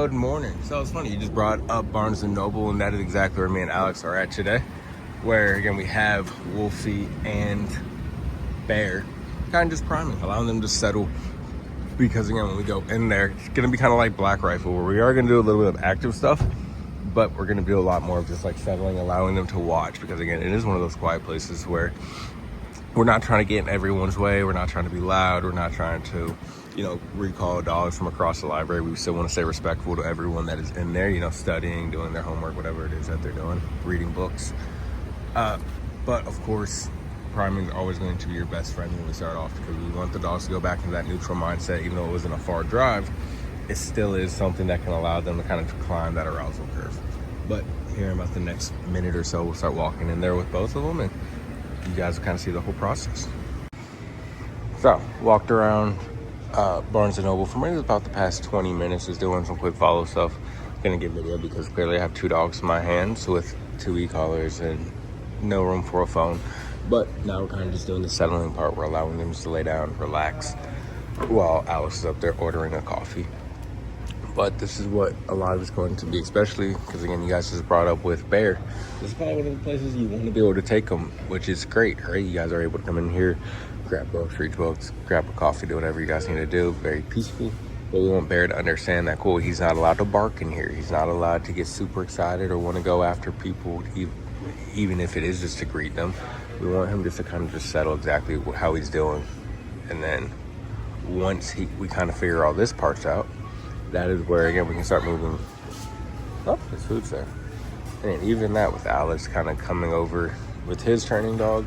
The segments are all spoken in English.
Good morning. So it's funny, you just brought up Barnes & Noble, and that is exactly where me and Alex are at today, where, again, we have Wolfie and Bear kind of just priming, allowing them to settle, because, again, when we go in there, it's going to be kind of like Black Rifle, where we are going to do a little bit of active stuff, but we're going to do a lot more of just, like, settling, allowing them to watch, because, again, it is one of those quiet places where we're not trying to get in everyone's way, we're not trying to be loud, we're not trying to recall dogs from across the library. We still want to stay respectful to everyone that is in there, studying, doing their homework, whatever it is that they're doing, reading books. But of course, priming is always going to be your best friend when we start off, because we want the dogs to go back into that neutral mindset. Even though it wasn't a far drive, it still is something that can allow them to kind of climb that arousal curve. But here in about the next minute or so, we'll start walking in there with both of them, and you guys will kind of see the whole process. So, walked around Barnes & Noble for maybe about the past 20 minutes, just doing some quick follow stuff. Gonna get video because clearly I have two dogs in my hands with two e-collars and no room for a phone. But now we're kind of just doing the settling part. We're allowing them just to lay down, relax, while Alice is up there ordering a coffee. But this is what a lot of it's going to be, especially because, again, you guys just brought up with Bear. This is probably one of the places you want to be able to take them, which is great, right? You guys are able to come in here, grab books, read books, grab a coffee, do whatever you guys need to do. Very peaceful. But we want Bear to understand that, cool, he's not allowed to bark in here. He's not allowed to get super excited or want to go after people, even if it is just to greet them. We want him just to kind of just settle exactly how he's doing. And then once we kind of figure all this parts out, that is where, again, we can start moving. Oh, his food's there. And even that, with Alice kind of coming over with his training dog,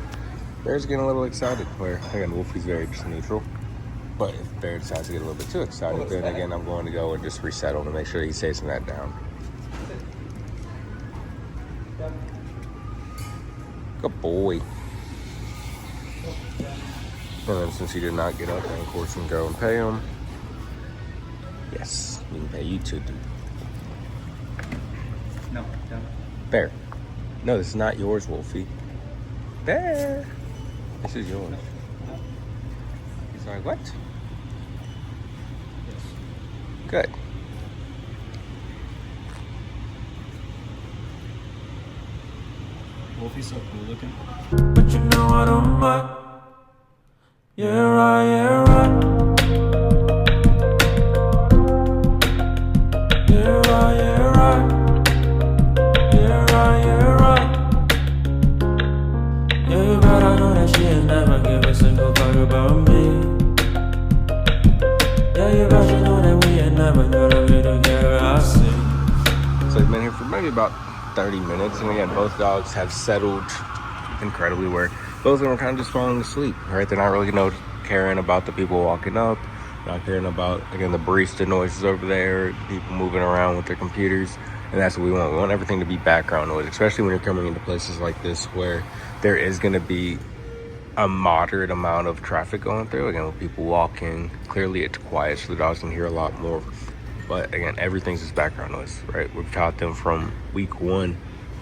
Bear's getting a little excited, where, again, Wolfie's very just neutral. But if Bear decides to get a little bit too excited, then, again, I'm going to go and just resettle to make sure he's chasing that down. Good boy. And then since he did not get up, then, of course, we can go and pay him. Yes, we can pay you too, dude. No. Bear. No, this is not yours, Wolfie. Bear. This is yours. He's like, what? Yes. Good. Wolfie's so cool looking. But you know I don't mind. Yeah, right, yeah, right. Yeah, right, yeah, right. Yeah, right, yeah, right. Yeah, you better know that she ain't never give a single fuck about me. Yeah, you better know that we ain't never gonna be together, I see. So we've been here for maybe about 30 minutes, and again, both dogs have settled incredibly, where both of them are kind of just falling asleep, right? They're not really caring about the people walking up, not caring about, again, the barista noises over there, people moving around with their computers. And that's what we want. We want everything to be background noise, especially when you're coming into places like this where there is going to be a moderate amount of traffic going through. Again, with people walking, clearly it's quiet, so the dogs can hear a lot more. But again, everything's just background noise, right? We've taught them from week one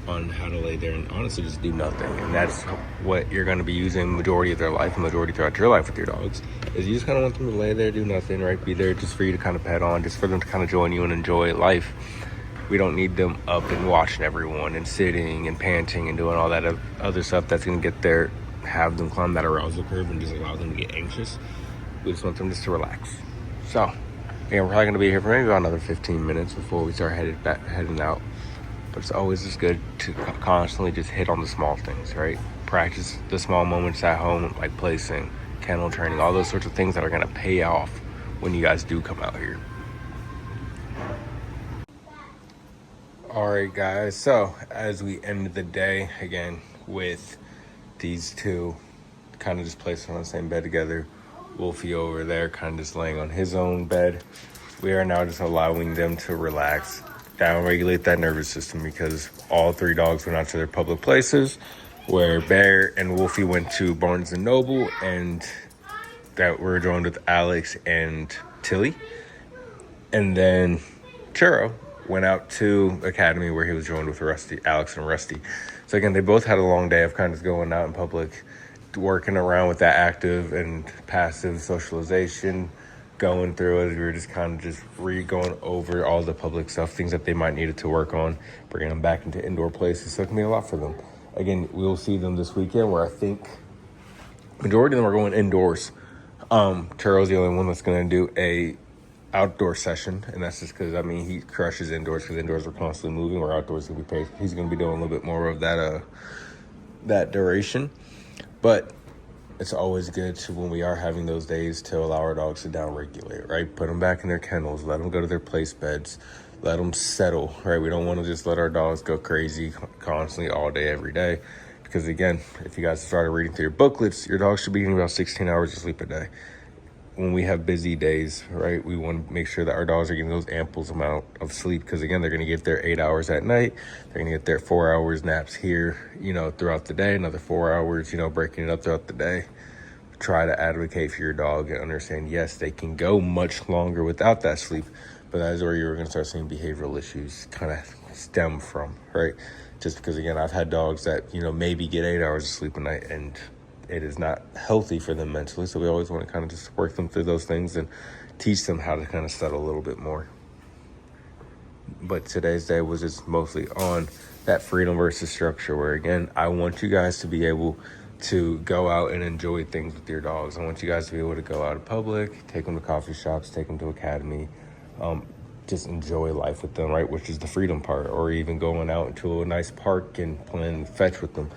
on how to lay there and honestly just do nothing. And that's what you're going to be using majority of their life, and majority throughout your life with your dogs, is you just kind of want them to lay there, do nothing, right? Be there just for you to kind of pet on, just for them to kind of join you and enjoy life. We don't need them up and watching everyone and sitting and panting and doing all that other stuff that's going to have them climb that arousal curve and just allow them to get anxious. We just want them just to relax. So, again, we're probably going to be here for maybe about another 15 minutes before we start heading out. But it's always just good to constantly just hit on the small things, right? Practice the small moments at home, like placing, kennel training, all those sorts of things that are going to pay off when you guys do come out here. All right, guys, so as we end the day, again, with these two kind of just placed on the same bed together, Wolfie over there kind of just laying on his own bed, we are now just allowing them to relax, down-regulate that nervous system, because all three dogs went out to their public places, where Bear and Wolfie went to Barnes & Noble, and that we're joined with Alex and Tilly. And then Churro went out to Academy, where he was joined with Alex and Rusty. So again, they both had a long day of kind of going out in public, working around with that active and passive socialization, going through it. We were just kind of just going over all the public stuff, things that they might need to work on, bringing them back into indoor places. So it can be a lot for them. Again, we'll see them this weekend, where I think majority of them are going indoors. Turo's the only one that's going to do a outdoor session, and that's just because, I mean, he crushes indoors because indoors are constantly moving, where outdoors going to be paid. He's going to be doing a little bit more of that duration. But it's always good to, when we are having those days, to allow our dogs to down regulate, right? Put them back in their kennels, let them go to their place beds, let them settle, right? We don't want to just let our dogs go crazy constantly all day, every day. Because again, if you guys started reading through your booklets, your dog should be getting about 16 hours of sleep a day. When we have busy days, right, we want to make sure that our dogs are getting those ample amount of sleep, because again, they're going to get their 8 hours at night. They're going to get their 4 hours naps here, throughout the day, another 4 hours, breaking it up throughout the day. Try to advocate for your dog and understand, yes, they can go much longer without that sleep, but that is where you're going to start seeing behavioral issues kind of stem from, right? Just because, again, I've had dogs that, maybe get 8 hours of sleep a night, and it is not healthy for them mentally. So we always want to kind of just work them through those things and teach them how to kind of settle a little bit more. But today's day was just mostly on that freedom versus structure, where, again, I want you guys to be able to go out and enjoy things with your dogs. I want you guys to be able to go out in public, take them to coffee shops, take them to academy, just enjoy life with them, right? Which is the freedom part, or even going out into a nice park and playing fetch with them,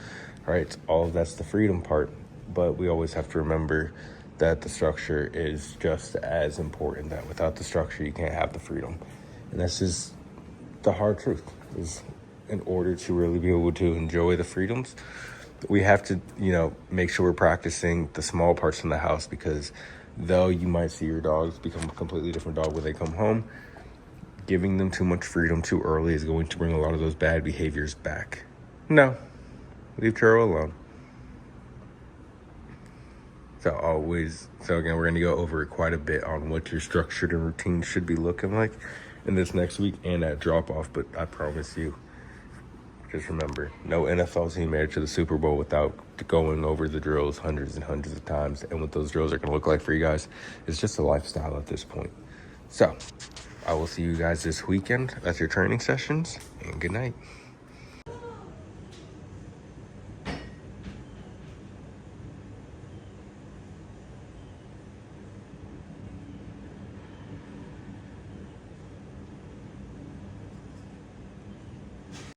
right? All of that's the freedom part. But we always have to remember that the structure is just as important, that without the structure, you can't have the freedom. And that's just the hard truth, is in order to really be able to enjoy the freedoms, we have to, make sure we're practicing the small parts in the house, because though you might see your dogs become a completely different dog when they come home, giving them too much freedom too early is going to bring a lot of those bad behaviors back. No, leave Churro alone. So again, we're going to go over quite a bit on what your structured and routine should be looking like in this next week and at drop-off. But I promise you, just remember, no NFL team made it to the Super Bowl without going over the drills hundreds and hundreds of times. And what those drills are going to look like for you guys is just a lifestyle at this point. So I will see you guys this weekend at your training sessions, and good night.